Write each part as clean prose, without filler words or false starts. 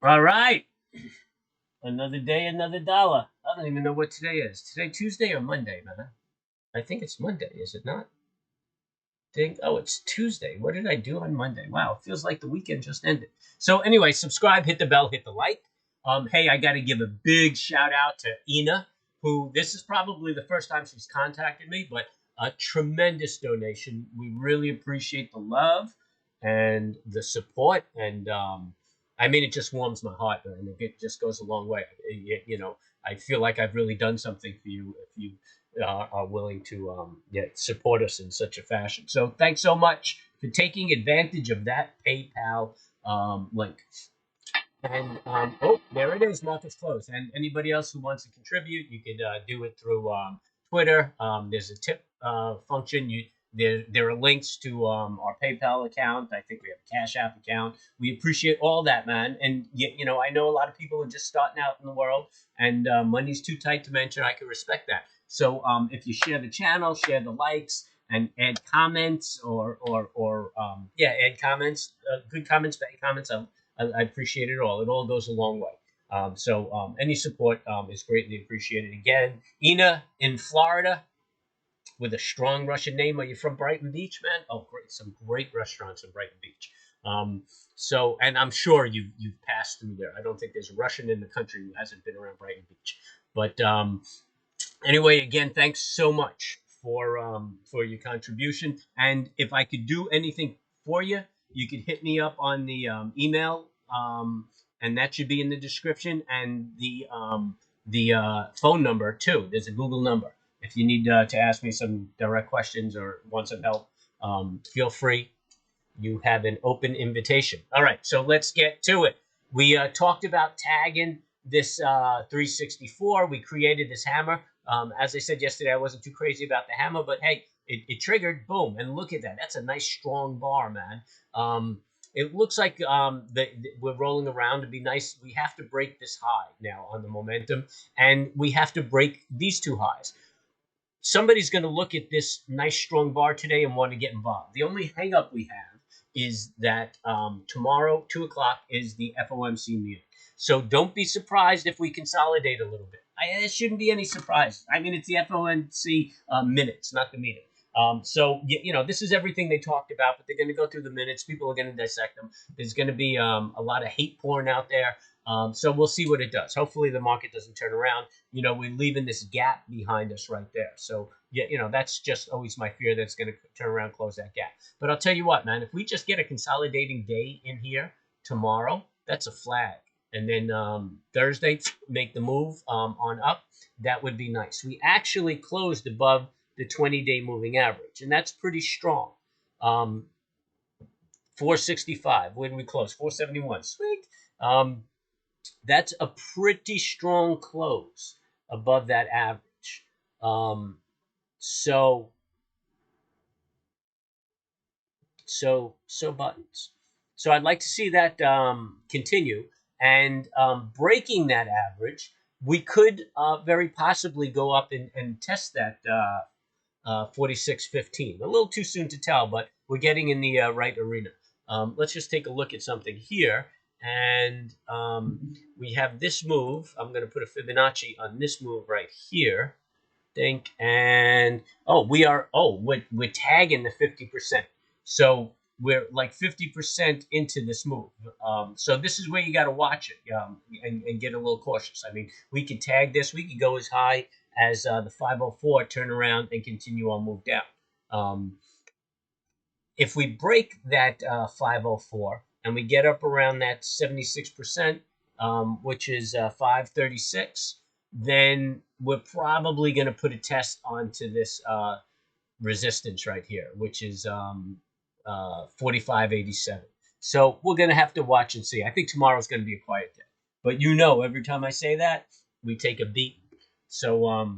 All right. Another day, another dollar. I don't even know what today is. Today Tuesday or Monday, man? I think it's Monday, is it not? Oh, it's Tuesday. What did I do on Monday? Wow, it feels like the weekend just ended. So anyway, subscribe, hit the bell, hit the like. Hey, I got to give a big shout out to Ina, who this is probably the first time she's contacted me, but a tremendous donation. We really appreciate the love and the support, and I mean, it just warms my heart, and it just goes a long way. I feel like I've really done something for you if you are willing to support us in such a fashion. So thanks so much for taking advantage of that PayPal link. And oh, there it is. Market's closed. And anybody else who wants to contribute, you could do it through Twitter. There's a tip function. There are links to our PayPal account. I think we have a Cash App account. We appreciate all that, man. And I know a lot of people are just starting out in the world, and money's too tight to mention. I can respect that. So if you share the channel, share the likes, and add comments add comments, good comments, bad comments. I appreciate it all. It all goes a long way. So any support is greatly appreciated. Again, Ina in Florida with a strong Russian name. Are you from Brighton Beach, man? Oh, great. Some great restaurants in Brighton Beach. And I'm sure you've passed through there. I don't think there's a Russian in the country who hasn't been around Brighton Beach. But anyway, again, thanks so much for your contribution. And if I could do anything for you, you could hit me up on the email, and that should be in the description, and the phone number too. There's a Google number. If you need to ask me some direct questions or want some help, feel free. You have an open invitation. All right, so let's get to it. We talked about tagging this 364. We created this hammer. As I said yesterday, I wasn't too crazy about the hammer, but hey, it triggered, boom, and look at that. That's a nice strong bar, man. It looks like we're rolling around to be nice. We have to break this high now on the momentum, and we have to break these two highs. Somebody's going to look at this nice strong bar today and want to get involved. The only hang up we have is that tomorrow, 2 o'clock, is the FOMC meeting. So don't be surprised if we consolidate a little bit. There shouldn't be any surprise. I mean, it's the FOMC minutes, not the meeting. So this is everything they talked about, but they're going to go through the minutes. People are going to dissect them. There's going to be a lot of hate porn out there. So we'll see what it does. Hopefully the market doesn't turn around. We're leaving this gap behind us right there. So, that's just always my fear that it's going to turn around, close that gap. But I'll tell you what, man, if we just get a consolidating day in here tomorrow, that's a flag. And then Thursday, make the move on up. That would be nice. We actually closed above the 20-day moving average, and that's pretty strong. 465. Where did we close? 471. Sweet. That's a pretty strong close above that average. So buttons. So I'd like to see that continue, and breaking that average, we could very possibly go up and test that 46.15. A little too soon to tell, but we're getting in the right arena. Let's just take a look at something here. And we have this move. I'm going to put a Fibonacci on this move right here. And we're tagging the 50%. So we're like 50% into this move. So this is where you got to watch it and get a little cautious. I mean, we could tag this. We could go as high as the 504, turn around, and continue on move down. If we break that 504 and we get up around that 76%, which is 536, then we're probably going to put a test onto this resistance right here, which is 45.87. So we're going to have to watch and see. I think tomorrow's going to be a quiet day. But every time I say that, we take a beat. So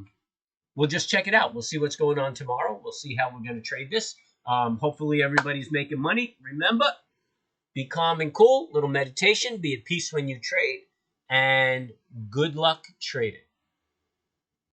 we'll just check it out. We'll see what's going on tomorrow. We'll see how we're going to trade this. Hopefully everybody's making money. Remember, be calm and cool. Little meditation. Be at peace when you trade. And good luck trading.